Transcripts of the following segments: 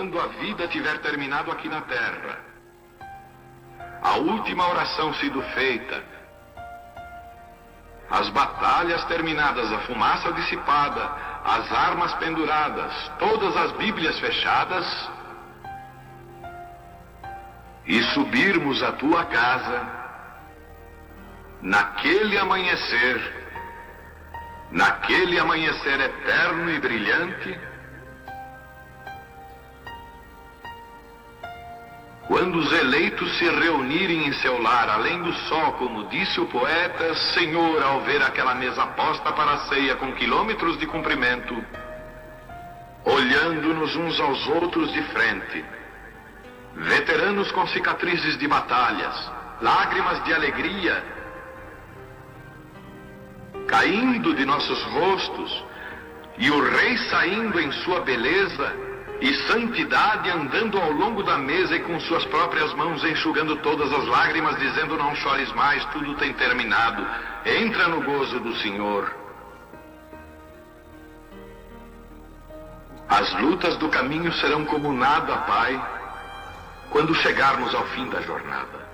quando a vida tiver terminado aqui na terra, a última oração sido feita, as batalhas terminadas, a fumaça dissipada, as armas penduradas, todas as Bíblias fechadas, e subirmos à tua casa, naquele amanhecer eterno e brilhante, quando os eleitos se reunirem em seu lar, além do sol, como disse o poeta, Senhor, ao ver aquela mesa posta para a ceia com quilômetros de comprimento, olhando-nos uns aos outros de frente, veteranos com cicatrizes de batalhas, lágrimas de alegria caindo de nossos rostos, e o rei saindo em sua beleza e santidade, andando ao longo da mesa e com suas próprias mãos enxugando todas as lágrimas, dizendo: não chores mais, tudo tem terminado, entra no gozo do Senhor. As lutas do caminho serão como nada, Pai, quando chegarmos ao fim da jornada.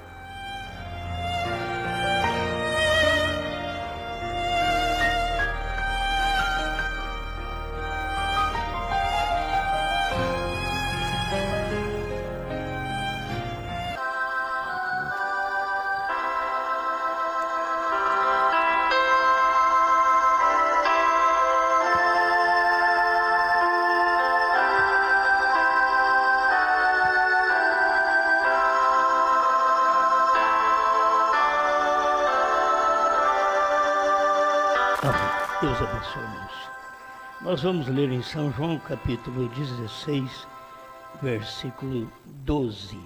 Deus abençoe-nos. Nós vamos ler em São João, capítulo 16, versículo 12.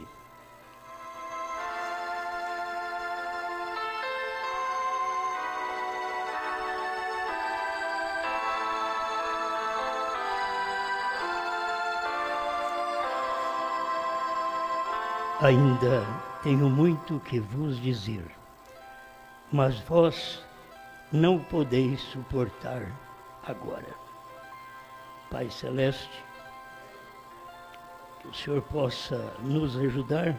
Ainda tenho muito que vos dizer, mas vós não podeis suportar agora. Pai Celeste, que o Senhor possa nos ajudar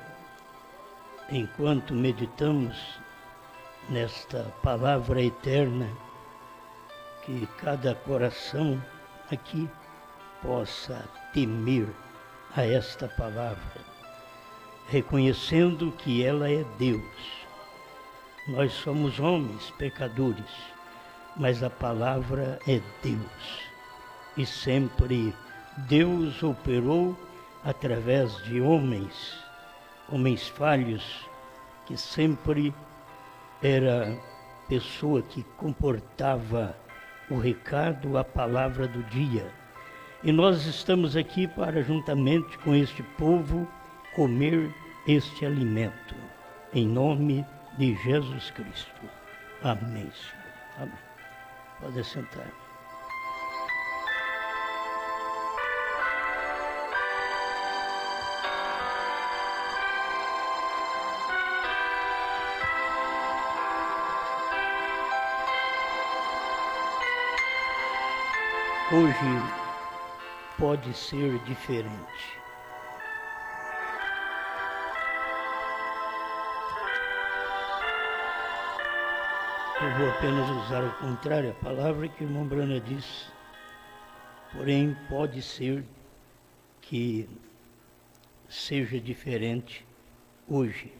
enquanto meditamos nesta palavra eterna, que cada coração aqui possa temer a esta palavra, reconhecendo que ela é Deus. Nós somos homens pecadores, mas a palavra é Deus. E sempre Deus operou através de homens falhos, que sempre era pessoa que comportava o recado, a palavra do dia. E nós estamos aqui para, juntamente com este povo, comer este alimento. Em nome de Jesus Cristo. Amém, Senhor. Amém. Pode sentar. Hoje pode ser diferente. Eu vou apenas usar ao contrário a palavra que o irmão Brana disse, porém pode ser que seja diferente hoje.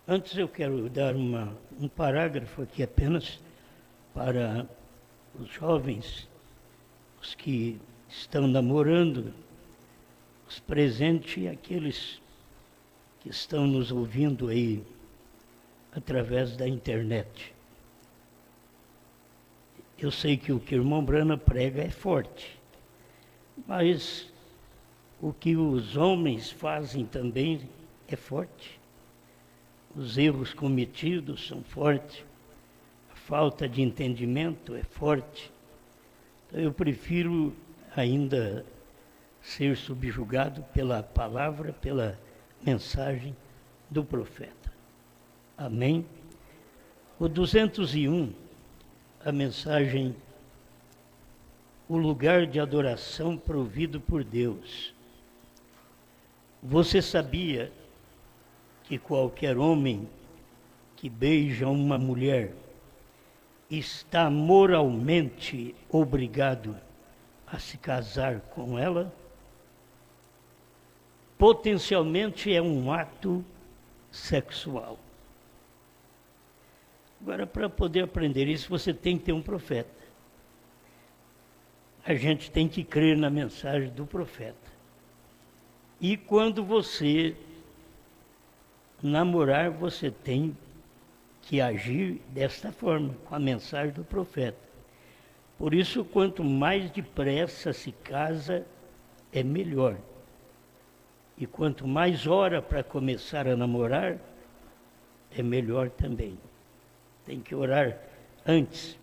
Antes eu quero dar um parágrafo aqui apenas para os jovens, os que estão namorando, os presentes e aqueles que estão nos ouvindo aí através da internet. Eu sei que o que o irmão Brana prega é forte, mas o que os homens fazem também é forte. Os erros cometidos são fortes, a falta de entendimento é forte. Então eu prefiro ainda ser subjugado pela palavra, pela mensagem do profeta. Amém? O 201, a mensagem, o lugar de adoração provido por Deus. Você sabia que qualquer homem que beija uma mulher está moralmente obrigado a se casar com ela? Potencialmente é um ato sexual. Agora, para poder aprender isso, você tem que ter um profeta. A gente tem que crer na mensagem do profeta. E quando você namorar, você tem que agir desta forma, com a mensagem do profeta. Por isso, quanto mais depressa se casa, é melhor. E quanto mais hora para começar a namorar, é melhor também. Tem que orar antes.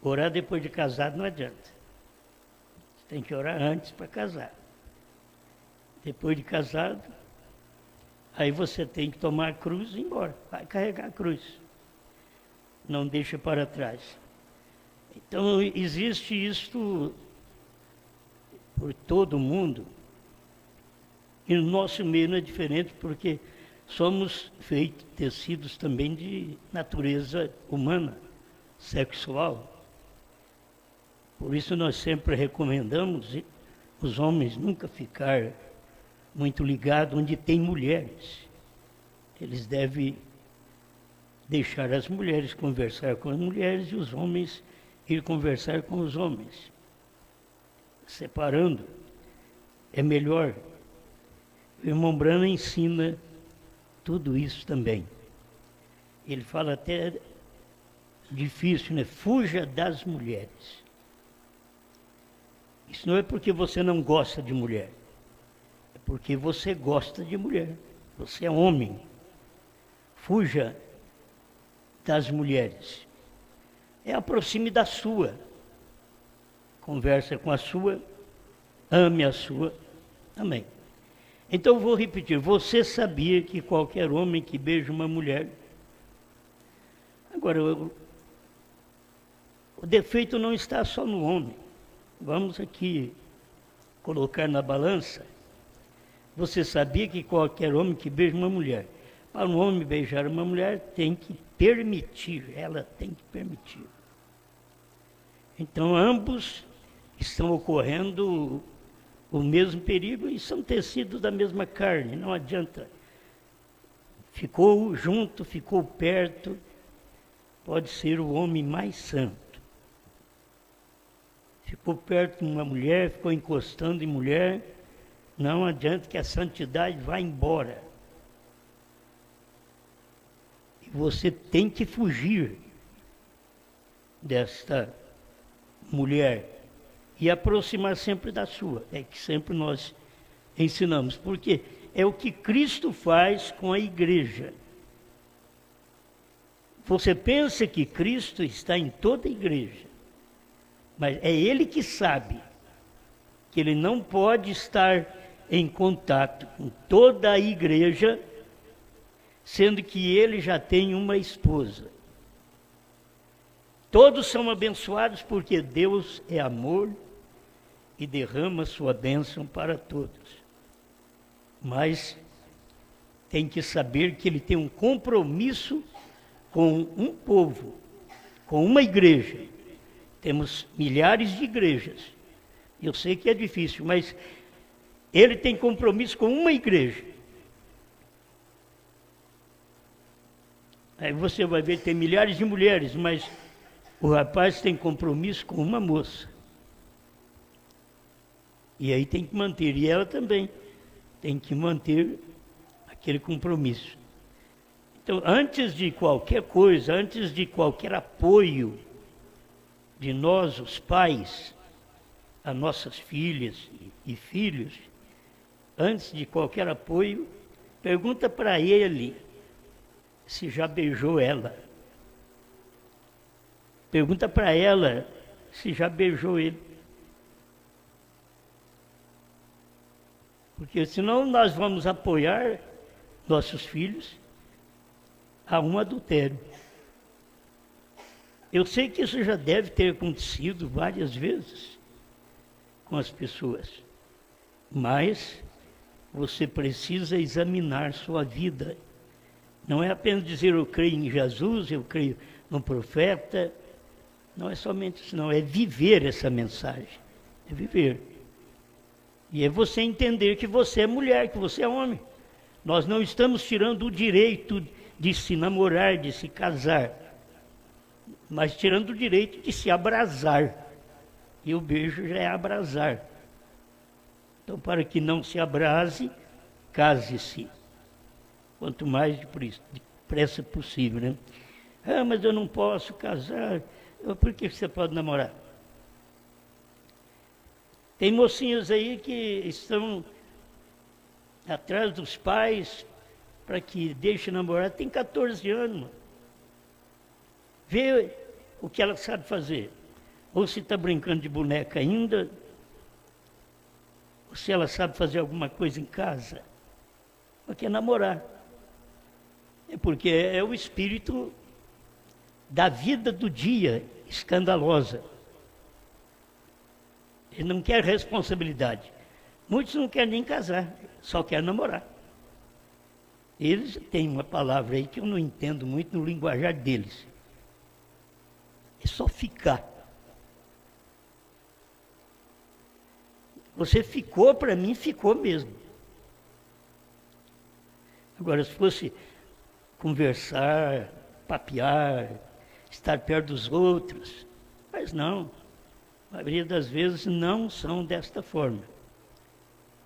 Orar depois de casado não adianta. Tem que orar antes para casar. Depois de casado, aí você tem que tomar a cruz e ir embora. Vai carregar a cruz. Não deixa para trás. Então, existe isto por todo o mundo. E no nosso meio não é diferente, porque somos feitos, tecidos também de natureza humana, sexual. Por isso nós sempre recomendamos os homens nunca ficar muito ligados onde tem mulheres. Eles devem deixar as mulheres conversar com as mulheres e os homens ir conversar com os homens. Separando, é melhor. O irmão Branham ensina tudo isso também. Ele fala até difícil, né? Fuja das mulheres. Isso não é porque você não gosta de mulher. É porque você gosta de mulher. Você é homem. Fuja das mulheres. Aproxime da sua. Conversa com a sua. Ame a sua. Amém. Então vou repetir. Você sabia que qualquer homem que beija uma mulher... Agora, o defeito não está só no homem. Vamos aqui colocar na balança. Você sabia que qualquer homem que beija uma mulher... Para um homem beijar uma mulher, tem que permitir. Ela tem que permitir. Então, ambos estão ocorrendo o mesmo perigo e são tecidos da mesma carne. Não adianta. Ficou junto, ficou perto. Pode ser o homem mais santo. Ficou perto de uma mulher, ficou encostando em mulher. Não adianta que a santidade vá embora. E você tem que fugir desta mulher e aproximar sempre da sua. É que sempre nós ensinamos, porque é o que Cristo faz com a igreja. Você pensa que Cristo está em toda a igreja, mas é Ele que sabe que Ele não pode estar em contato com toda a igreja, sendo que Ele já tem uma esposa. Todos são abençoados porque Deus é amor e derrama sua bênção para todos. Mas tem que saber que Ele tem um compromisso com um povo, com uma igreja. Temos milhares de igrejas. Eu sei que é difícil, mas Ele tem compromisso com uma igreja. Aí você vai ver que tem milhares de mulheres, mas o rapaz tem compromisso com uma moça. E aí tem que manter, e ela também tem que manter aquele compromisso. Então, antes de qualquer coisa, antes de qualquer apoio de nós, os pais, a nossas filhas e filhos, antes de qualquer apoio, pergunta para ele se já beijou ela. Pergunta para ela se já beijou ele. Porque senão nós vamos apoiar nossos filhos a um adultério. Eu sei que isso já deve ter acontecido várias vezes com as pessoas, mas você precisa examinar sua vida. Não é apenas dizer eu creio em Jesus, eu creio no profeta. Não é somente isso, não. É viver essa mensagem. É viver. E é você entender que você é mulher, que você é homem. Nós não estamos tirando o direito de se namorar, de se casar, mas tirando o direito de se abrasar. E o beijo já é abrasar. Então, para que não se abrase, case-se. Quanto mais depressa possível, né? Ah, mas eu não posso casar. Por que você pode namorar? Tem mocinhas aí que estão atrás dos pais para que deixe namorar. Tem 14 anos. Vê o que ela sabe fazer. Ou se está brincando de boneca ainda, ou se ela sabe fazer alguma coisa em casa. Ela quer namorar. É porque é o espírito da vida do dia escandalosa. Ele não quer responsabilidade. Muitos não querem nem casar, só querem namorar. Eles têm uma palavra aí que eu não entendo muito no linguajar deles. É só ficar. Você ficou, para mim, ficou mesmo. Agora, se fosse conversar, papear, estar perto dos outros, mas não. A maioria das vezes não são desta forma.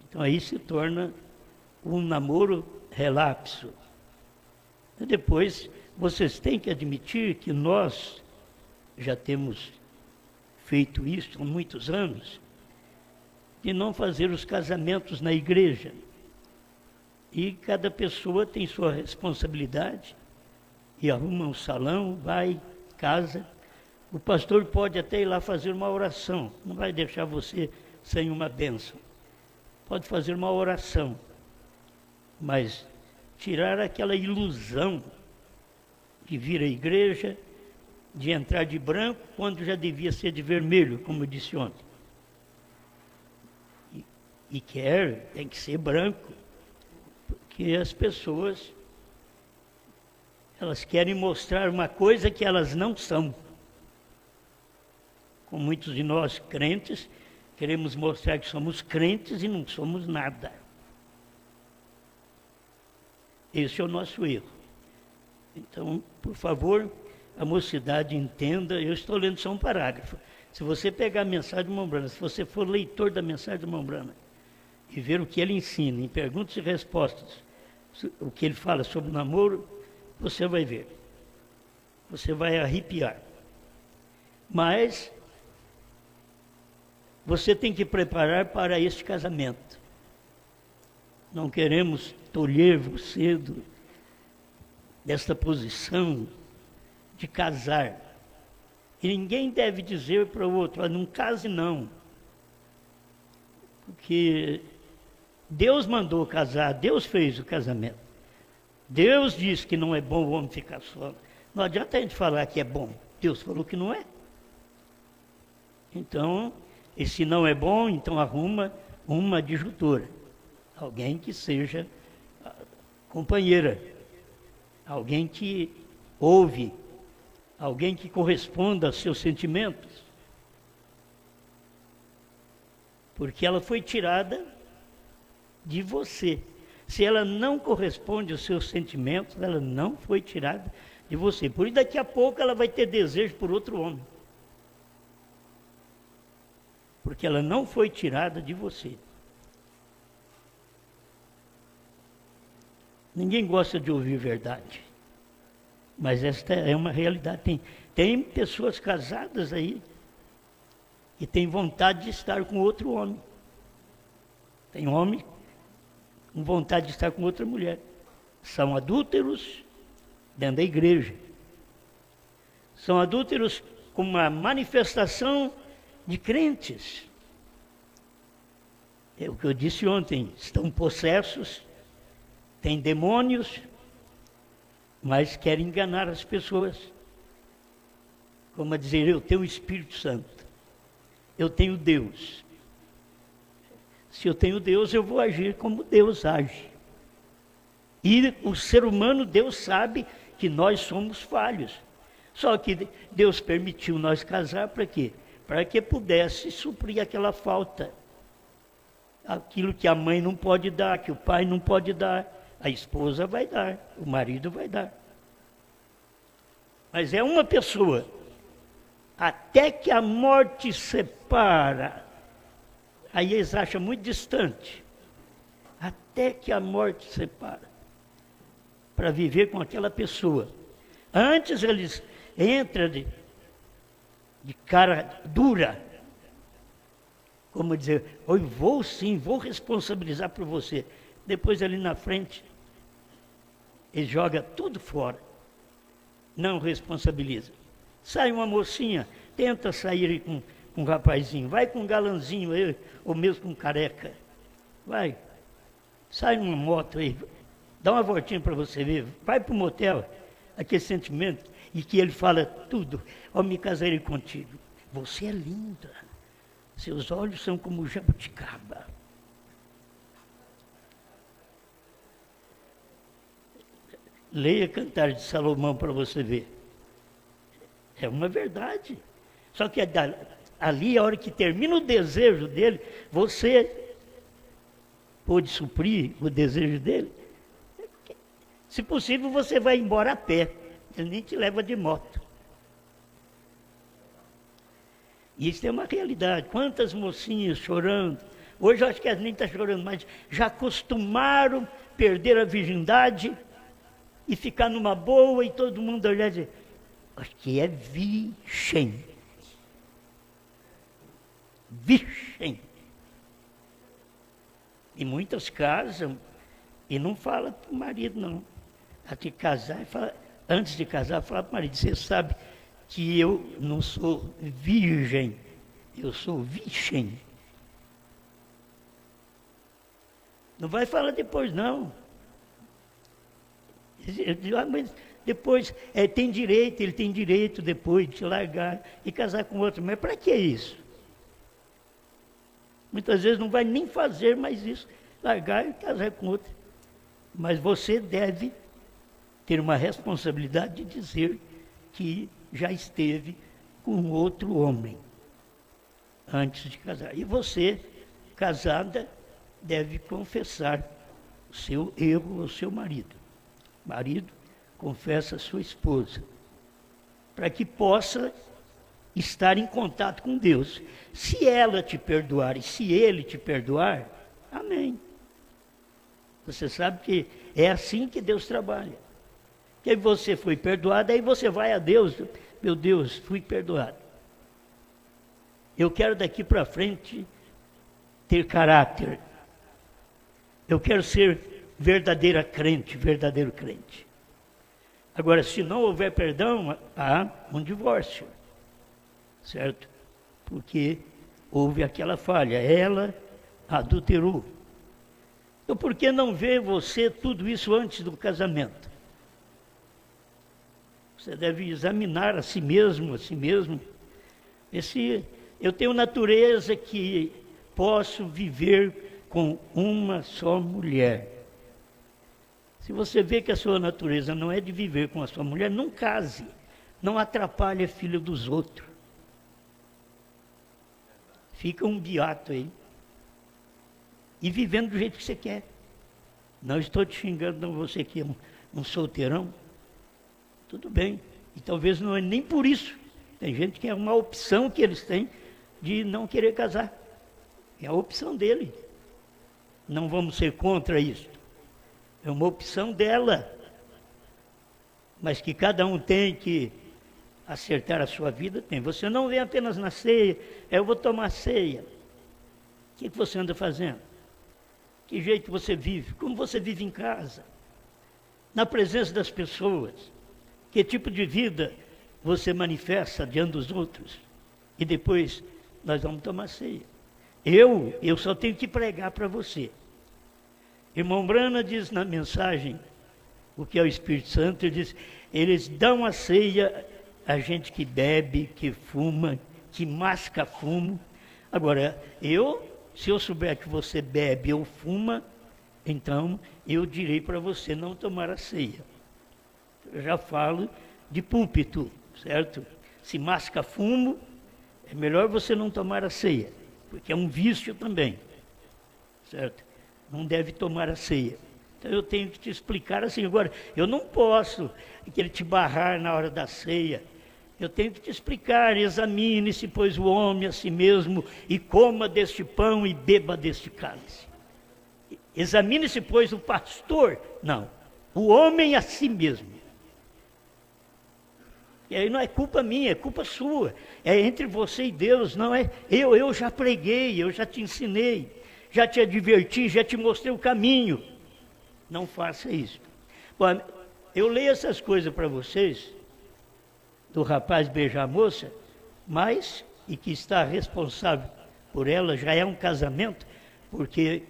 Então aí se torna um namoro relapso. E depois, vocês têm que admitir que nós já temos feito isso há muitos anos, de não fazer os casamentos na igreja. E cada pessoa tem sua responsabilidade, e arruma um salão, vai, casa. O pastor pode até ir lá fazer uma oração, não vai deixar você sem uma bênção. Pode fazer uma oração, mas tirar aquela ilusão de vir à igreja, de entrar de branco, quando já devia ser de vermelho, como eu disse ontem. E tem que ser branco, porque as pessoas, elas querem mostrar uma coisa que elas não são. Como muitos de nós crentes, queremos mostrar que somos crentes e não somos nada. Esse é o nosso erro. Então, por favor, a mocidade entenda, eu estou lendo só um parágrafo. Se você pegar a mensagem de Mombrana, se você for leitor da mensagem de Mombrana, e ver o que ele ensina, em perguntas e respostas, o que ele fala sobre o namoro, você vai ver. Você vai arrepiar. Mas você tem que preparar para este casamento. Não queremos tolher você desta posição de casar. E ninguém deve dizer para o outro, não case não. Porque Deus mandou casar, Deus fez o casamento. Deus disse que não é bom o homem ficar só. Não adianta a gente falar que é bom. Deus falou que não é. Então, e se não é bom, então arruma uma adjutora. Alguém que seja companheira. Alguém que ouve. Alguém que corresponda aos seus sentimentos. Porque ela foi tirada de você. Se ela não corresponde aos seus sentimentos, ela não foi tirada de você. Por isso, daqui a pouco, ela vai ter desejo por outro homem. Porque ela não foi tirada de você. Ninguém gosta de ouvir verdade. Mas esta é uma realidade. Tem pessoas casadas aí que têm vontade de estar com outro homem. Tem homem com vontade de estar com outra mulher. São adúlteros dentro da igreja. São adúlteros com uma manifestação de crentes. É o que eu disse ontem, estão possessos, têm demônios, mas querem enganar as pessoas. Como a dizer, eu tenho o Espírito Santo, eu tenho Deus. Se eu tenho Deus, eu vou agir como Deus age. E o ser humano, Deus sabe que nós somos falhos. Só que Deus permitiu nós casar para quê? Para que pudesse suprir aquela falta. Aquilo que a mãe não pode dar, que o pai não pode dar, a esposa vai dar, o marido vai dar. Mas é uma pessoa. Até que a morte separa. Aí eles acham muito distante. Até que a morte separa. Para viver com aquela pessoa. Antes eles entram de cara dura. Como dizer, eu vou sim, vou responsabilizar por você. Depois ali na frente, ele joga tudo fora. Não responsabiliza. Sai uma mocinha, tenta sair com um rapazinho, vai com um galanzinho aí, ou mesmo com um careca. Vai, sai numa moto aí, dá uma voltinha para você ver, vai para o motel, aquele sentimento, e que ele fala tudo, me casarei contigo. Você é linda, seus olhos são como jabuticaba. Leia Cantar de Salomão para você ver. É uma verdade. Só que ali, a hora que termina o desejo dele, você pode suprir o desejo dele. Se possível, você vai embora a pé. Ele nem te leva de moto. E isso é uma realidade. Quantas mocinhas chorando. Hoje eu acho que elas nem estão chorando, mas já acostumaram perder a virgindade e ficar numa boa e todo mundo olhar e dizer, acho que é virgem. Virgem. E muitas casam e não fala para o marido, não. Até casar, antes de casar, fala para o marido, você sabe que eu não sou virgem, eu sou virgem. Não vai falar depois, não. Mas depois, ele tem direito depois de te largar e casar com outro. Mas para que isso? Muitas vezes não vai nem fazer mais isso, largar e casar com outro. Mas você deve ter uma responsabilidade de dizer que já esteve com outro homem antes de casar. E você, casada, deve confessar o seu erro ao seu marido. Marido, confessa a sua esposa, para que possa estar em contato com Deus. Se ela te perdoar e se ele te perdoar, amém. Você sabe que é assim que Deus trabalha. Que aí você foi perdoado, aí você vai a Deus, meu Deus, fui perdoado. Eu quero daqui para frente ter caráter. Eu quero ser verdadeiro crente. Agora, se não houver perdão, há um divórcio, certo? Porque houve aquela falha, ela adulterou. Então, por que não ver você tudo isso antes do casamento? Você deve examinar a si mesmo. Eu tenho natureza que posso viver com uma só mulher. Se você vê que a sua natureza não é de viver com a sua mulher, não case. Não atrapalhe a filha dos outros. Fica um beato aí. E vivendo do jeito que você quer. Não estou te xingando, não, você que é um solteirão. Tudo bem. E talvez não é nem por isso. Tem gente que é uma opção que eles têm de não querer casar. É a opção dele. Não vamos ser contra isso. É uma opção dela. Mas que cada um tem que acertar a sua vida, tem. Você não vem apenas na ceia, eu vou tomar ceia. O que você anda fazendo? Que jeito você vive? Como você vive em casa? Na presença das pessoas? Que tipo de vida você manifesta diante dos outros? E depois nós vamos tomar ceia. Eu só tenho que pregar para você. Irmão Brana diz na mensagem, o que é o Espírito Santo, ele diz, eles dão a ceia a gente que bebe, que fuma, que masca fumo. Agora, eu se eu souber que você bebe ou fuma, então eu direi para você não tomar a ceia. Eu já falo de púlpito, certo? Se masca fumo, é melhor você não tomar a ceia, porque é um vício também, certo? Não deve tomar a ceia. Então eu tenho que te explicar assim. Agora, eu não posso querer te barrar na hora da ceia. Eu tenho que te explicar: examine-se, pois, o homem a si mesmo, e coma deste pão e beba deste cálice. Examine-se, pois, o pastor. Não, o homem a si mesmo. E aí não é culpa minha, é culpa sua. É entre você e Deus, não é? Eu já preguei, eu já te ensinei, já te adverti, já te mostrei o caminho. Não faça isso. Bom, eu leio essas coisas para vocês, do rapaz beijar a moça, mas, e que está responsável por ela, já é um casamento, porque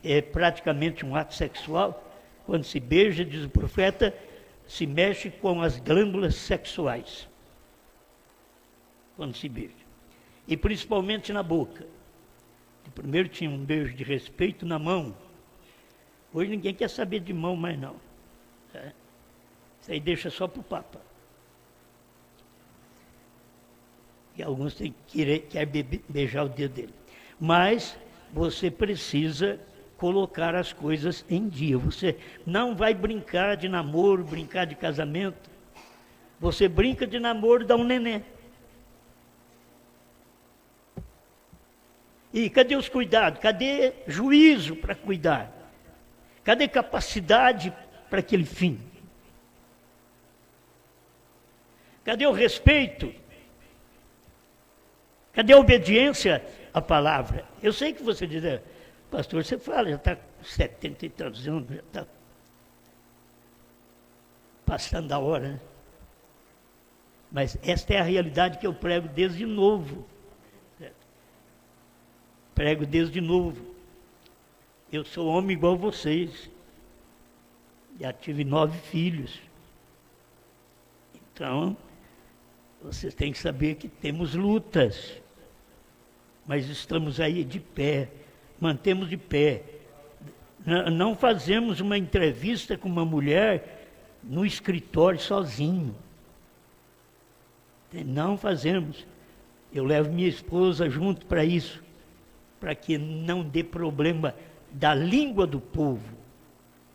é praticamente um ato sexual. Quando se beija, diz o profeta, se mexe com as glândulas sexuais. Quando se beija. E principalmente na boca. Primeiro tinha um beijo de respeito na mão. Hoje ninguém quer saber de mão mais não. Isso aí deixa só para o Papa. E alguns querem beijar o dedo dele. Mas você precisa colocar as coisas em dia. Você não vai brincar de namoro, brincar de casamento. Você brinca de namoro, dá um neném. E cadê os cuidados? Cadê juízo para cuidar? Cadê capacidade para aquele fim? Cadê o respeito? Cadê a obediência à palavra? Eu sei que você diz, pastor, você fala, já está com 70 e tantos anos, já está passando a hora, né? Mas esta é a realidade que eu prego desde novo. Prego desde novo. Eu sou homem igual vocês. Já tive 9 filhos. Então, vocês têm que saber que temos lutas. Mas estamos aí de pé. Mantemos de pé. Não fazemos uma entrevista com uma mulher no escritório sozinho. Não fazemos. Eu levo minha esposa junto para isso. Para que não dê problema da língua do povo,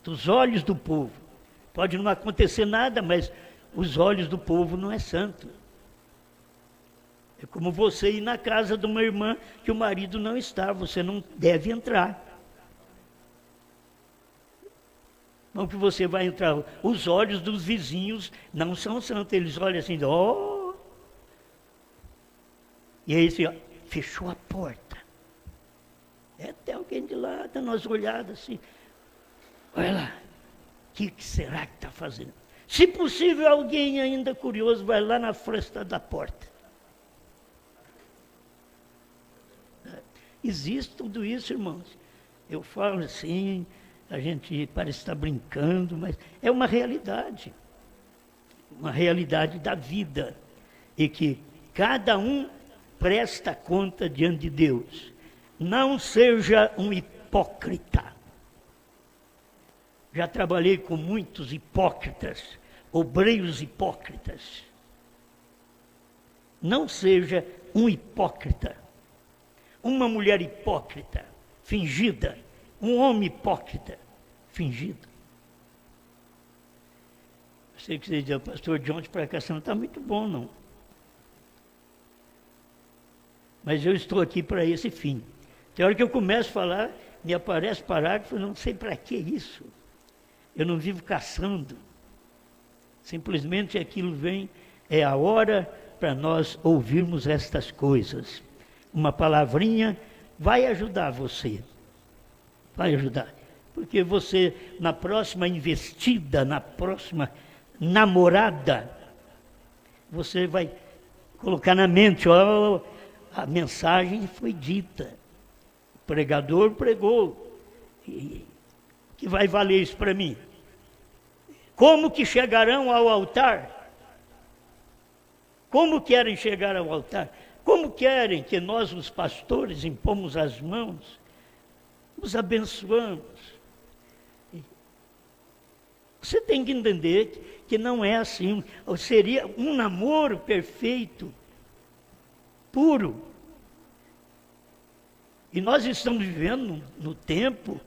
dos olhos do povo. Pode não acontecer nada, mas os olhos do povo não é santo. É como você ir na casa de uma irmã que o marido não está, você não deve entrar. Como que você vai entrar? Os olhos dos vizinhos não são santos, eles olham assim, ó. E aí assim, ó, fechou a porta. É até alguém de lá, dando umas olhadas assim. Olha lá, o que será que está fazendo? Se possível, alguém ainda curioso vai lá na fresta da porta. Existe tudo isso, irmãos. Eu falo assim, a gente parece estar brincando, mas é uma realidade da vida, e que cada um presta conta diante de Deus. Não seja um hipócrita. Já trabalhei com muitos hipócritas, obreiros hipócritas. Não seja um hipócrita. Uma mulher hipócrita, fingida. Um homem hipócrita, fingido. Eu sei que você diz, pastor, de ontem para cá você não está muito bom, não. Mas eu estou aqui para esse fim. Tem hora que eu começo a falar, me aparece parágrafo, eu não sei para que isso. Eu não vivo caçando. Simplesmente aquilo vem, é a hora para nós ouvirmos estas coisas. Uma palavrinha vai ajudar você. Vai ajudar. Porque você, na próxima investida, na próxima namorada, você vai colocar na mente, ó, a mensagem foi dita. O pregador pregou. E que vai valer isso para mim? Como que chegarão ao altar? Como querem chegar ao altar? Como querem que nós, os pastores, impomos as mãos nos abençoamos. Você tem que entender que não é assim. Seria um namoro perfeito, puro. E nós estamos vivendo no tempo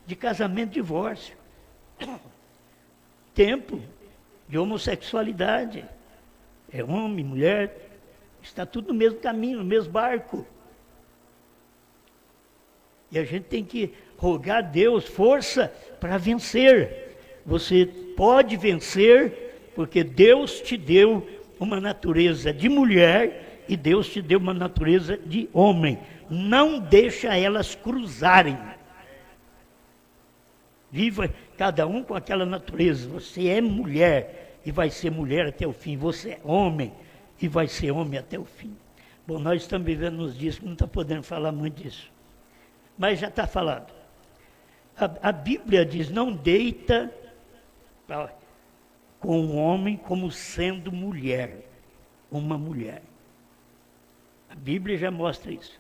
de casamento e divórcio. Tempo de homossexualidade. É homem, mulher, está tudo no mesmo caminho, no mesmo barco. E a gente tem que rogar a Deus força para vencer. Você pode vencer, porque Deus te deu uma natureza de mulher e Deus te deu uma natureza de homem. Não deixa elas cruzarem. Viva cada um com aquela natureza. Você é mulher e vai ser mulher até o fim. Você é homem e vai ser homem até o fim. Bom, nós estamos vivendo nos dias que não está podendo falar muito disso. Mas já está falado. A Bíblia diz, não deita com um homem como sendo mulher, uma mulher. A Bíblia já mostra isso.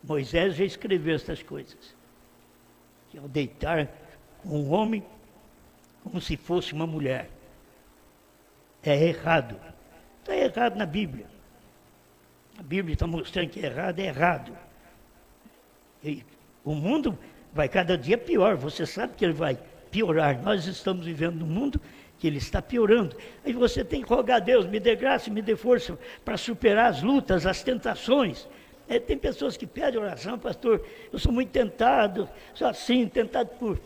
Moisés já escreveu essas coisas. Que ao deitar com um homem como se fosse uma mulher. É errado. Está errado na Bíblia. A Bíblia está mostrando que é errado. E o mundo vai cada dia pior. Você sabe que ele vai piorar. Nós estamos vivendo num mundo que ele está piorando. Aí você tem que rogar a Deus, me dê graça, me dê força para superar as lutas, as tentações. Tem pessoas que pedem oração, pastor, eu sou muito tentado, sou assim, tentado por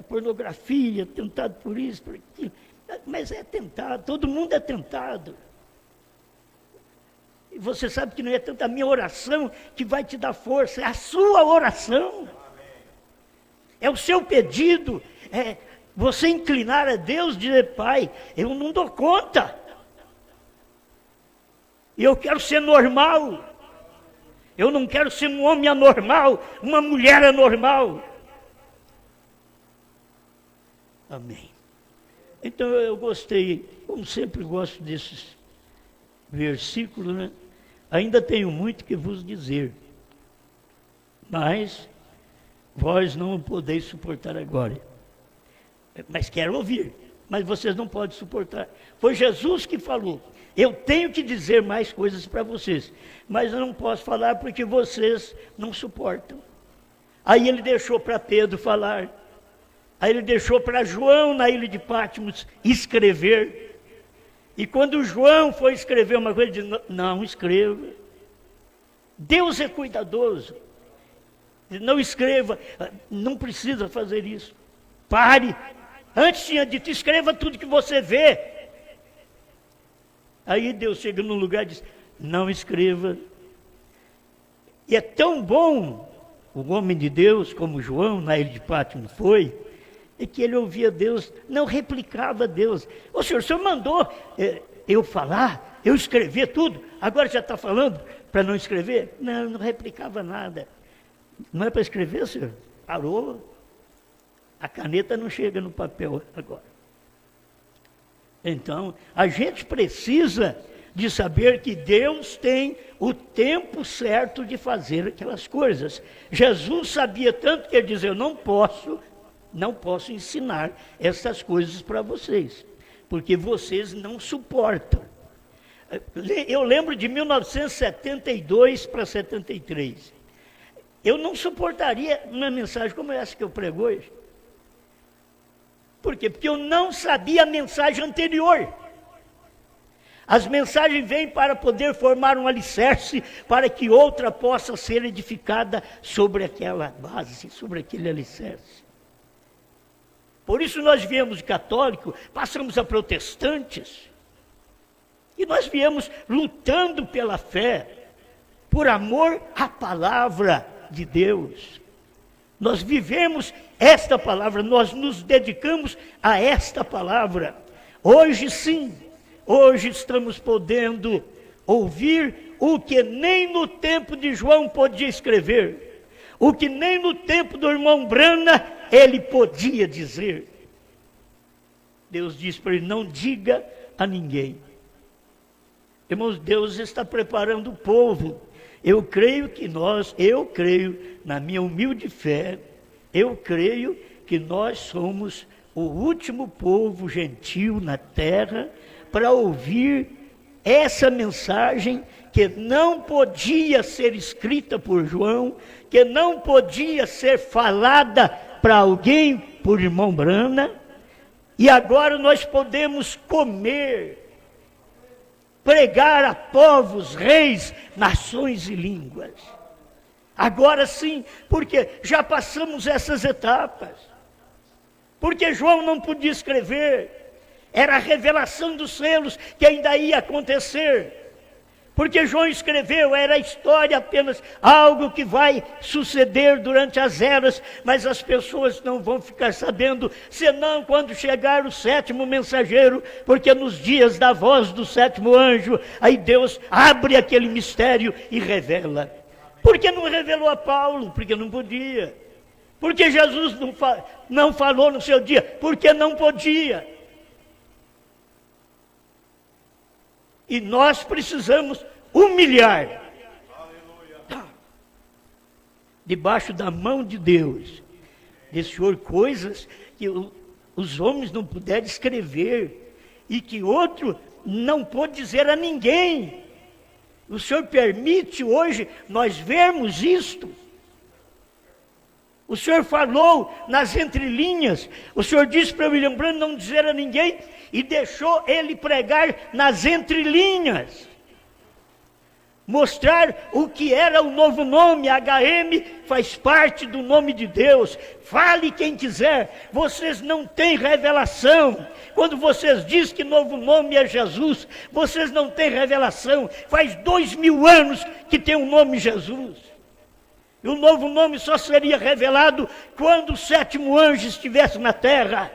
pornografia, tentado por isso, por aquilo. Mas é tentado, todo mundo é tentado. E você sabe que não é tanto a minha oração que vai te dar força, é a sua oração. É o seu pedido, é você inclinar a Deus e dizer, Pai, eu não dou conta. Eu quero ser normal. Eu não quero ser um homem anormal, uma mulher anormal. Amém. Então eu gostei, como sempre gosto desses versículos, né? Ainda tenho muito que vos dizer, mas vós não o podeis suportar agora. Mas quero ouvir, mas vocês não podem suportar. Foi Jesus que falou. Eu tenho que dizer mais coisas para vocês, mas eu não posso falar porque vocês não suportam. Aí ele deixou para Pedro falar, aí ele deixou para João na ilha de Patmos escrever. E quando João foi escrever uma coisa, ele disse, não escreva. Deus é cuidadoso. Não escreva, não precisa fazer isso. Pare. Antes tinha dito, escreva tudo que você vê. Aí Deus chega num lugar e diz, não escreva. E é tão bom o homem de Deus, como João, na ilha de Patmos foi, é que ele ouvia Deus, não replicava Deus. O senhor mandou eu falar, eu escrever tudo, agora já está falando para não escrever? Não, não replicava nada. Não é para escrever, senhor? Parou. A caneta não chega no papel agora. Então, a gente precisa de saber que Deus tem o tempo certo de fazer aquelas coisas. Jesus sabia tanto que ele dizia, eu não posso ensinar essas coisas para vocês, porque vocês não suportam. Eu lembro de 1972 para 73. Eu não suportaria uma mensagem como essa que eu prego hoje. Por quê? Porque eu não sabia a mensagem anterior. As mensagens vêm para poder formar um alicerce, para que outra possa ser edificada sobre aquela base, sobre aquele alicerce. Por isso nós viemos de católico, passamos a protestantes, e nós viemos lutando pela fé, por amor à palavra de Deus. Nós vivemos esta palavra, nós nos dedicamos a esta palavra. Hoje sim, hoje estamos podendo ouvir o que nem no tempo de João podia escrever, o que nem no tempo do irmão Brana ele podia dizer. Deus diz para ele, não diga a ninguém. Irmãos, Deus está preparando o povo. Eu creio, na minha humilde fé, eu creio que nós somos o último povo gentil na terra para ouvir essa mensagem que não podia ser escrita por João, que não podia ser falada para alguém por irmão Brana, e agora nós podemos comer, pregar a povos, reis, nações e línguas. Agora sim, porque já passamos essas etapas. Porque João não podia escrever, era a revelação dos selos que ainda ia acontecer. Porque João escreveu, era a história apenas, algo que vai suceder durante as eras, mas as pessoas não vão ficar sabendo, senão quando chegar o 7º mensageiro, porque nos dias da voz do 7º anjo, aí Deus abre aquele mistério e revela. Por que não revelou a Paulo? Porque não podia. Porque Jesus não falou no seu dia? Porque não podia. E nós precisamos humilhar debaixo da mão de Deus, desse Senhor, coisas que os homens não puderam escrever e que outro não pôde dizer a ninguém. O Senhor permite hoje nós vermos isto. O Senhor falou nas entrelinhas, o Senhor disse para William Branham não dizer a ninguém, e deixou ele pregar nas entrelinhas, mostrar o que era o novo nome. HM faz parte do nome de Deus. Fale quem quiser, vocês não têm revelação. Quando vocês dizem que novo nome é Jesus, vocês não têm revelação. Faz 2000 anos que tem o nome Jesus. E o novo nome só seria revelado quando o 7º anjo estivesse na terra.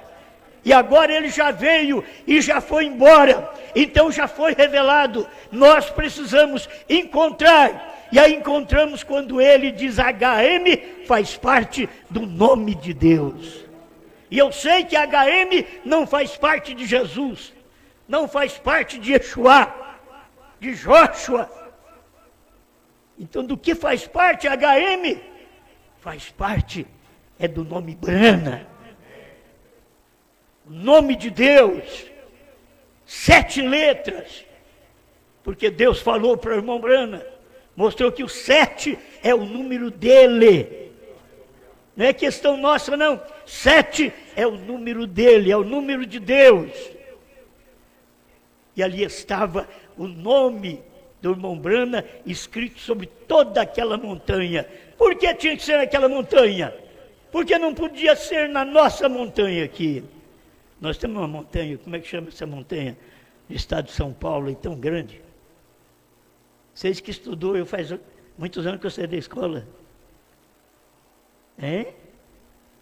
E agora ele já veio e já foi embora. Então já foi revelado. Nós precisamos encontrar. E aí encontramos quando ele diz HM faz parte do nome de Deus. E eu sei que HM não faz parte de Jesus. Não faz parte de Yeshua, de Joshua. Então, do que faz parte HM? Faz parte, é do nome Brana. O nome de Deus. 7 letras. Porque Deus falou para o irmão Brana, mostrou que o 7 é o número dele. Não é questão nossa, não. 7 é o número dele, é o número de Deus. E ali estava o nome do irmão Brana escrito sobre toda aquela montanha. Por que tinha que ser naquela montanha? Porque não podia ser na nossa montanha aqui. Nós temos uma montanha, como é que chama essa montanha? No estado de São Paulo, é tão grande. Vocês que estudou, eu faz muitos anos que eu saí da escola. Hein?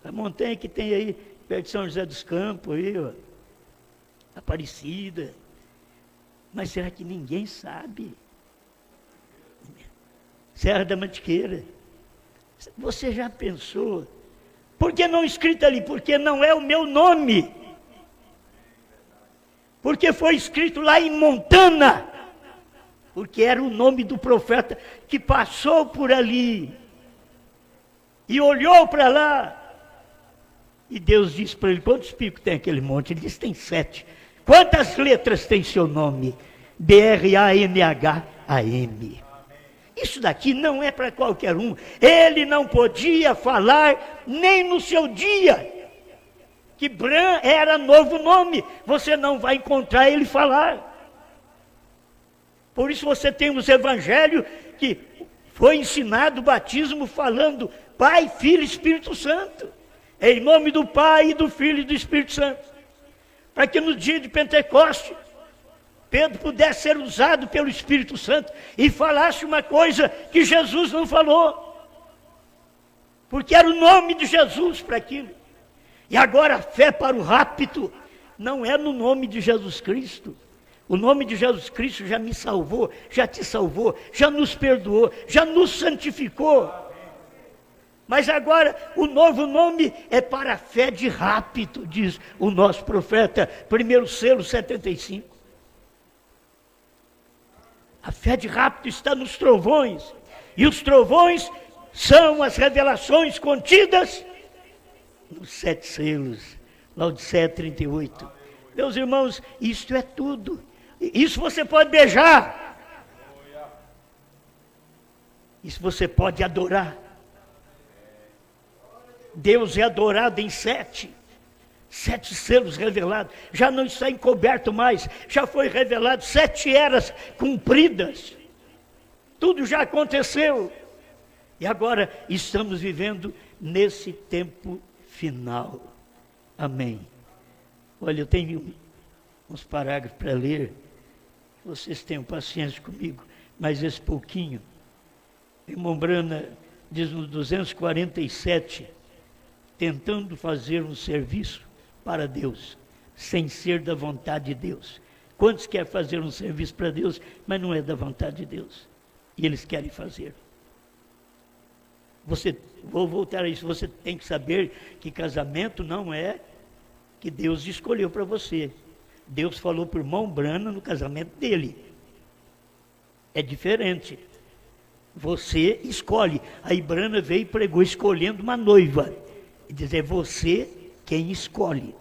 A montanha que tem aí, perto de São José dos Campos, aí, ó. Aparecida. Mas será que ninguém sabe? Serra da Mantiqueira. Você já pensou? Por que não escrito ali? Porque não é o meu nome. Porque foi escrito lá em Montana. Porque era o nome do profeta que passou por ali. E olhou para lá. E Deus disse para ele, quantos picos tem aquele monte? Ele disse, tem 7. Quantas letras tem seu nome? BRANHAM. Isso daqui não é para qualquer um. Ele não podia falar nem no seu dia que Bran era novo nome. Você não vai encontrar ele falar. Por isso você tem os evangelhos que foi ensinado o batismo falando Pai, Filho e Espírito Santo. Em nome do Pai, e do Filho e do Espírito Santo. Para que no dia de Pentecoste Pedro pudesse ser usado pelo Espírito Santo e falasse uma coisa que Jesus não falou. Porque era o nome de Jesus para aquilo. E agora a fé para o rapto não é no nome de Jesus Cristo. O nome de Jesus Cristo já me salvou, já te salvou, já nos perdoou, já nos santificou. Mas agora o novo nome é para a fé de rapto, diz o nosso profeta, 1 selo 75. A fé de rapto está nos trovões, E os trovões são as revelações contidas nos 7 selos. Laodiceia 38. Meus irmãos, isto é tudo. Isso você pode beijar. Isso você pode adorar. Deus é adorado em 7 selos revelados. Já não está encoberto mais. Já foi revelado 7 eras cumpridas. Tudo já aconteceu. E agora estamos vivendo nesse tempo final. Amém. Olha, eu tenho uns parágrafos para ler. Vocês tenham paciência comigo, mas esse pouquinho. Irmão Brana diz no 247, tentando fazer um serviço para Deus, sem ser da vontade de Deus. Quantos querem fazer um serviço para Deus, mas não é da vontade de Deus? E eles querem fazer. Vou voltar a isso, você tem que saber que casamento não é que Deus escolheu para você. Deus falou para o irmão Brana no casamento dele. É diferente. Você escolhe. Aí Brana veio e pregou escolhendo uma noiva. E diz, é você quem escolhe.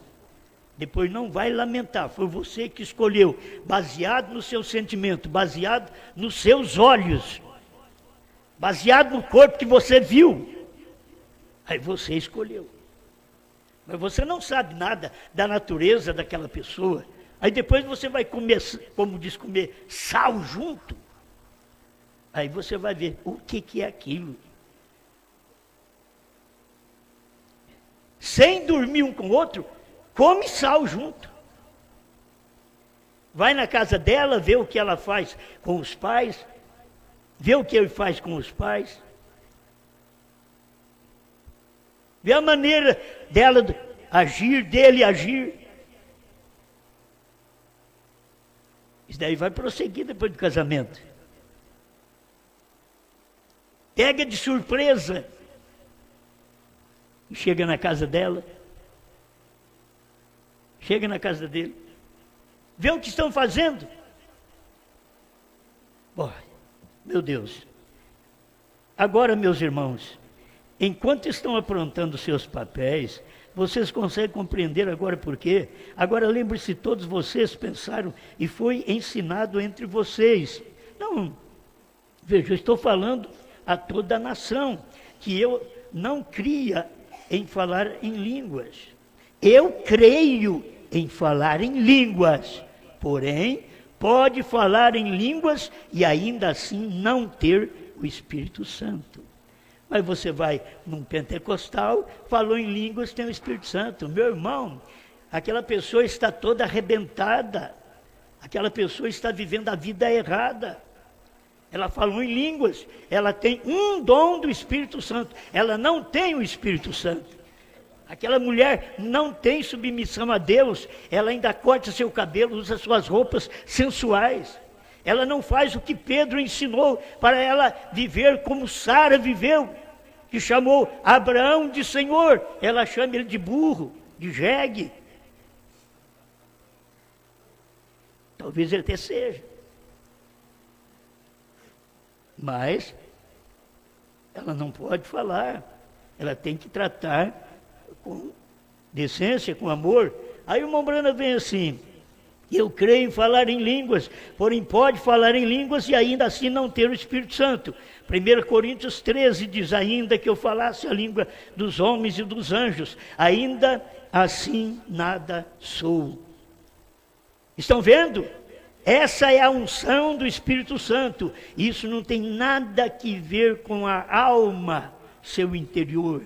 Depois não vai lamentar, foi você que escolheu, baseado no seu sentimento, baseado nos seus olhos, baseado no corpo que você viu. Aí você escolheu. Mas você não sabe nada da natureza daquela pessoa. Aí depois você vai comer, como diz, comer sal junto. Aí você vai ver o que é aquilo. Sem dormir um com o outro, come sal junto. Vai na casa dela, vê o que ela faz com os pais, vê o que ele faz com os pais, vê a maneira dela agir, dele agir. Isso daí vai prosseguir depois do casamento. Pega de surpresa e chega na casa dela, chega na casa dele, vê o que estão fazendo. Oh, meu Deus. Agora, meus irmãos, enquanto estão aprontando seus papéis, vocês conseguem compreender agora por quê? Agora lembre-se, todos vocês pensaram e foi ensinado entre vocês. Não, veja, eu estou falando a toda a nação, que eu não cria em falar em línguas. Eu creio em falar em línguas, porém, pode falar em línguas e ainda assim não ter o Espírito Santo. Mas você vai num pentecostal, falou em línguas, tem o Espírito Santo. Meu irmão, aquela pessoa está toda arrebentada, aquela pessoa está vivendo a vida errada. Ela falou em línguas, ela tem um dom do Espírito Santo, ela não tem o Espírito Santo. Aquela mulher não tem submissão a Deus, ela ainda corta seu cabelo, usa suas roupas sensuais. Ela não faz o que Pedro ensinou para ela viver como Sara viveu, que chamou Abraão de Senhor, ela chama ele de burro, de jegue. Talvez ele até seja. Mas ela não pode falar, ela tem que tratar com decência, com amor. Aí o irmão Brana vem assim, eu creio em falar em línguas, porém pode falar em línguas e ainda assim não ter o Espírito Santo. 1 Coríntios 13 diz, ainda que eu falasse a língua dos homens e dos anjos, ainda assim nada sou. Estão vendo? Essa é a unção do Espírito Santo. Isso não tem nada que ver com a alma, seu interior.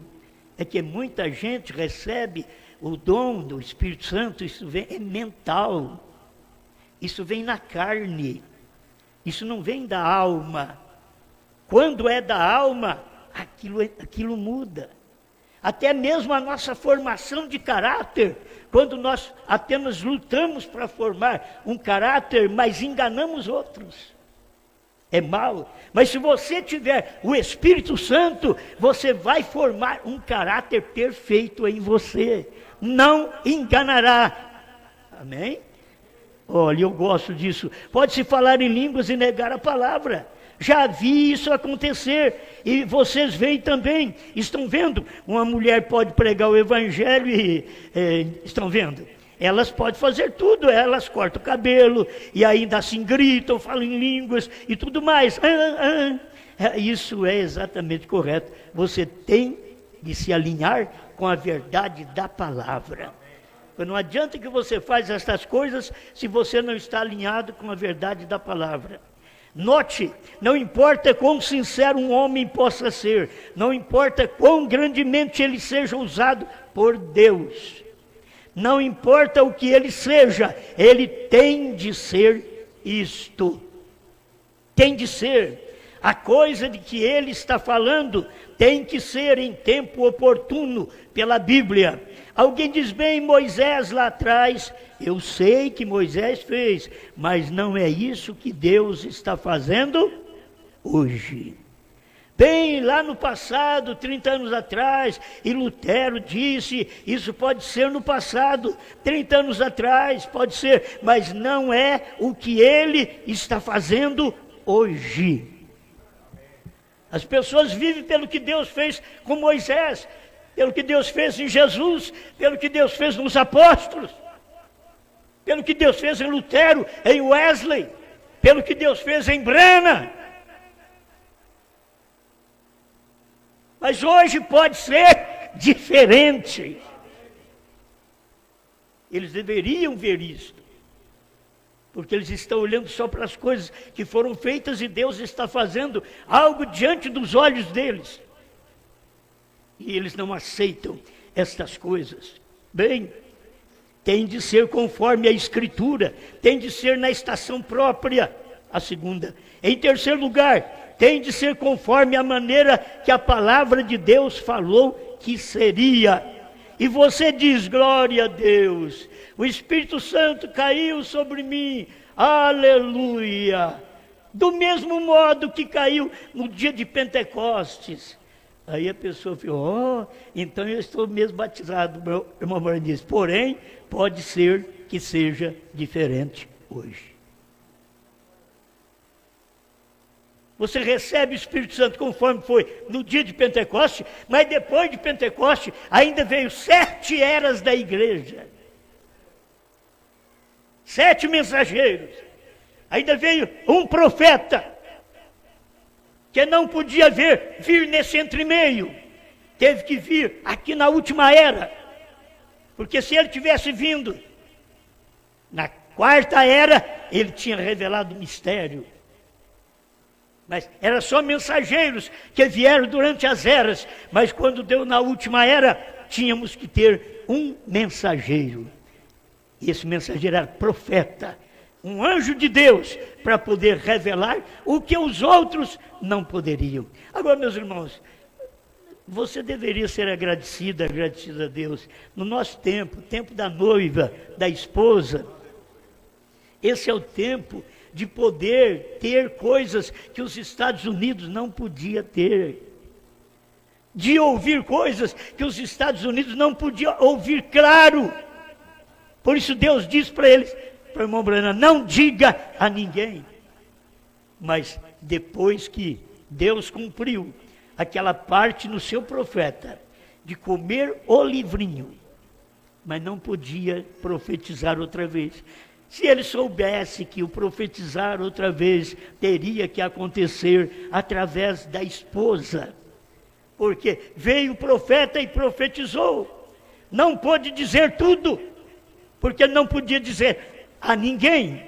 É que muita gente recebe o dom do Espírito Santo, isso é mental. Isso vem na carne. Isso não vem da alma. Quando é da alma, aquilo muda. Até mesmo a nossa formação de caráter, quando nós apenas lutamos para formar um caráter, mas enganamos outros. É mal. Mas se você tiver o Espírito Santo, você vai formar um caráter perfeito em você. Não enganará. Amém? Olha, eu gosto disso. Pode-se falar em línguas e negar a palavra. já vi isso acontecer, e vocês veem também, estão vendo, uma mulher pode pregar o evangelho e, estão vendo? Elas podem fazer tudo, elas cortam o cabelo, e ainda assim gritam, falam em línguas e tudo mais. Isso é exatamente correto. Você tem de se alinhar com a verdade da palavra. Não adianta que você faça essas coisas se você não está alinhado com a verdade da palavra. Note, não importa quão sincero um homem possa ser, não importa quão grandemente ele seja usado por Deus, não importa o que ele seja, ele tem de ser isto. Tem de ser. A coisa de que ele está falando tem que ser em tempo oportuno pela Bíblia. Alguém diz bem, Moisés lá atrás, eu sei que Moisés fez, mas não é isso que Deus está fazendo hoje. Bem, lá no passado, 30 anos atrás, e Lutero disse, isso pode ser no passado, 30 anos atrás, pode ser, mas não é o que ele está fazendo hoje. As pessoas vivem pelo que Deus fez com Moisés, pelo que Deus fez em Jesus, pelo que Deus fez nos apóstolos, pelo que Deus fez em Lutero, em Wesley, pelo que Deus fez em Branham. Mas hoje pode ser diferente. Eles deveriam ver isso, porque eles estão olhando só para as coisas que foram feitas e Deus está fazendo algo diante dos olhos deles. E eles não aceitam estas coisas. Bem, tem de ser conforme a Escritura, tem de ser na estação própria, a segunda. Em terceiro lugar, tem de ser conforme a maneira que a palavra de Deus falou que seria. E você diz, glória a Deus, o Espírito Santo caiu sobre mim, aleluia. Do mesmo modo que caiu no dia de Pentecostes. Aí a pessoa falou, então eu estou mesmo batizado, meu irmão Branham disse, porém, pode ser que seja diferente hoje. Você recebe o Espírito Santo conforme foi no dia de Pentecoste, mas depois de Pentecoste ainda veio 7 eras da igreja. 7 mensageiros. Ainda veio um profeta, que não podia vir nesse entremeio. Teve que vir aqui na última era. Porque se ele tivesse vindo na 4ª era, ele tinha revelado o mistério. Mas era só mensageiros que vieram durante as eras. Mas quando deu na última era, tínhamos que ter um mensageiro. E esse mensageiro era profeta, um anjo de Deus, para poder revelar o que os outros não poderiam. Agora, meus irmãos, você deveria ser agradecido a Deus. No nosso tempo, tempo da noiva, da esposa, esse é o tempo de poder ter coisas que os Estados Unidos não podiam ter. De ouvir coisas que os Estados Unidos não podiam ouvir claro. Por isso Deus diz para eles, para o irmão Branham, não diga a ninguém. Mas depois que Deus cumpriu aquela parte no seu profeta, de comer o livrinho, mas não podia profetizar outra vez. Se ele soubesse que o profetizar outra vez teria que acontecer através da esposa, porque veio o profeta e profetizou, não pôde dizer tudo, porque não podia dizer a ninguém.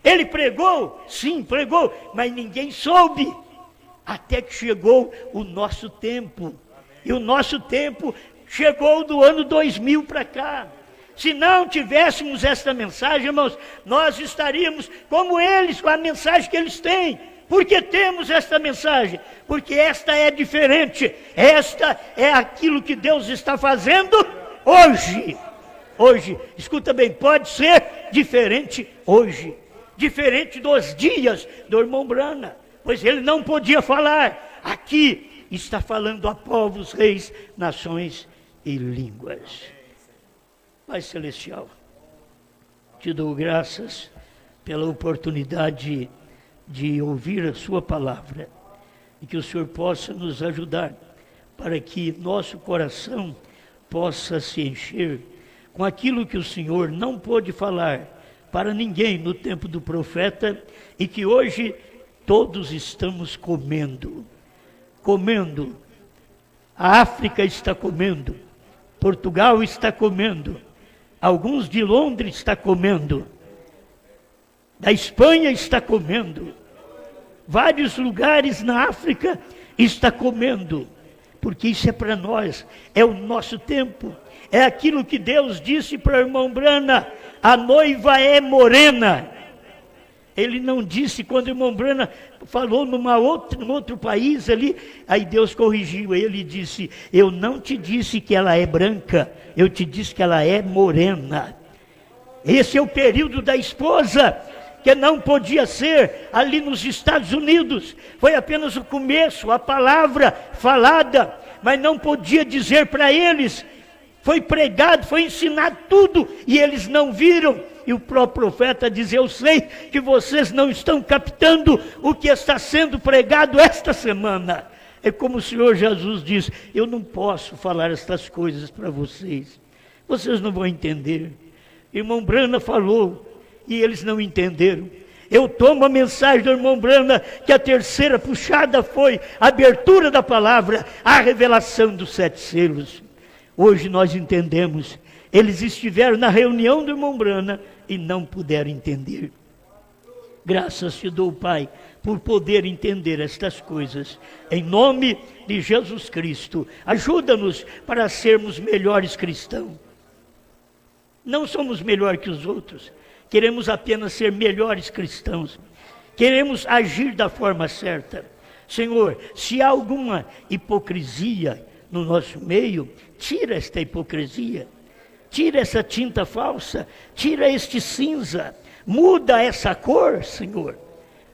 Ele pregou, sim, pregou, mas ninguém soube, até que chegou o nosso tempo, e o nosso tempo chegou do ano 2000 para cá. Se não tivéssemos esta mensagem, irmãos, nós estaríamos como eles, com a mensagem que eles têm. Porque temos esta mensagem? Porque esta é diferente. Esta é aquilo que Deus está fazendo hoje. Hoje, escuta bem, pode ser diferente hoje. Diferente dos dias do irmão Branham, pois ele não podia falar. Aqui está falando a povos, reis, nações e línguas. Pai Celestial, te dou graças pela oportunidade de ouvir a sua palavra, e que o Senhor possa nos ajudar para que nosso coração possa se encher com aquilo que o Senhor não pôde falar para ninguém no tempo do profeta, e que hoje todos estamos comendo. A África está comendo, Portugal está comendo, alguns de Londres está comendo, da Espanha está comendo, vários lugares na África está comendo, porque isso é para nós, é o nosso tempo, é aquilo que Deus disse para o irmão Brana: a noiva é morena. Ele não disse, quando o irmão Brana falou num outro país ali, aí Deus corrigiu ele e disse: eu não te disse que ela é branca, eu te disse que ela é morena. Esse é o período da esposa, que não podia ser ali nos Estados Unidos. Foi apenas o começo, a palavra falada, mas não podia dizer para eles. Foi pregado, foi ensinado tudo, e eles não viram. E o próprio profeta diz: eu sei que vocês não estão captando o que está sendo pregado esta semana. É como o Senhor Jesus diz: eu não posso falar estas coisas para vocês, vocês não vão entender. Irmão Brana falou, e eles não entenderam. Eu tomo a mensagem do irmão Brana, que a terceira puxada foi a abertura da palavra, a revelação dos 7 selos. Hoje nós entendemos. Eles estiveram na reunião do irmão Brana e não puderam entender. Graças te dou, Pai, por poder entender estas coisas. Em nome de Jesus Cristo, ajuda-nos para sermos melhores cristãos. Não somos melhor que os outros. Queremos apenas ser melhores cristãos. Queremos agir da forma certa. Senhor, se há alguma hipocrisia no nosso meio, tira esta hipocrisia. Tira essa tinta falsa, tira este cinza, muda essa cor, Senhor.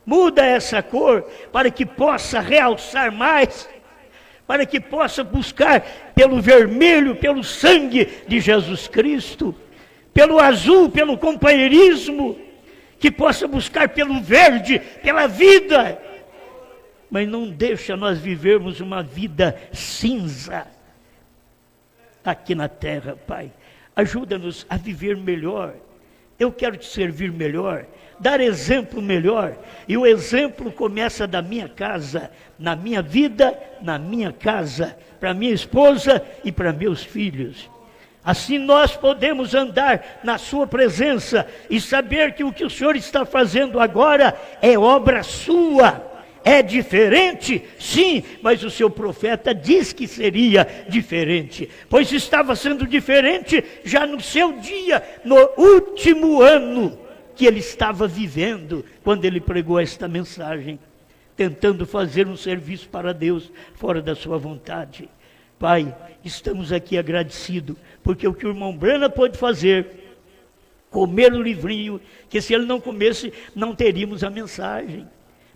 Muda essa cor para que possa realçar mais, para que possa buscar pelo vermelho, pelo sangue de Jesus Cristo, pelo azul, pelo companheirismo, que possa buscar pelo verde, pela vida. Mas não deixa nós vivermos uma vida cinza aqui na terra, Pai. Ajuda-nos a viver melhor. Eu quero te servir melhor, dar exemplo melhor. E o exemplo começa da minha casa, na minha vida, na minha casa, para minha esposa e para meus filhos. Assim nós podemos andar na sua presença e saber que o que o Senhor está fazendo agora é obra sua. É diferente? Sim, mas o seu profeta diz que seria diferente, pois estava sendo diferente já no seu dia, no último ano que ele estava vivendo, quando ele pregou esta mensagem, tentando fazer um serviço para Deus fora da sua vontade. Pai, estamos aqui agradecidos, porque o que o irmão Brana pôde fazer, comer o livrinho, que se ele não comesse, não teríamos a mensagem.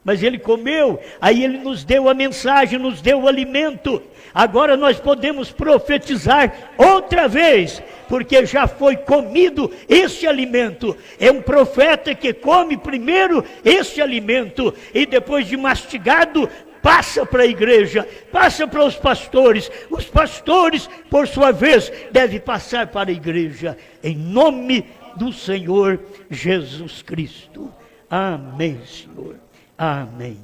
Mas ele comeu, aí ele nos deu a mensagem, nos deu o alimento. Agora nós podemos profetizar outra vez, porque já foi comido este alimento. É um profeta que come primeiro este alimento e depois de mastigado, passa para a igreja, passa para os pastores por sua vez, devem passar para a igreja, em nome do Senhor Jesus Cristo. Amém, Senhor. Amém.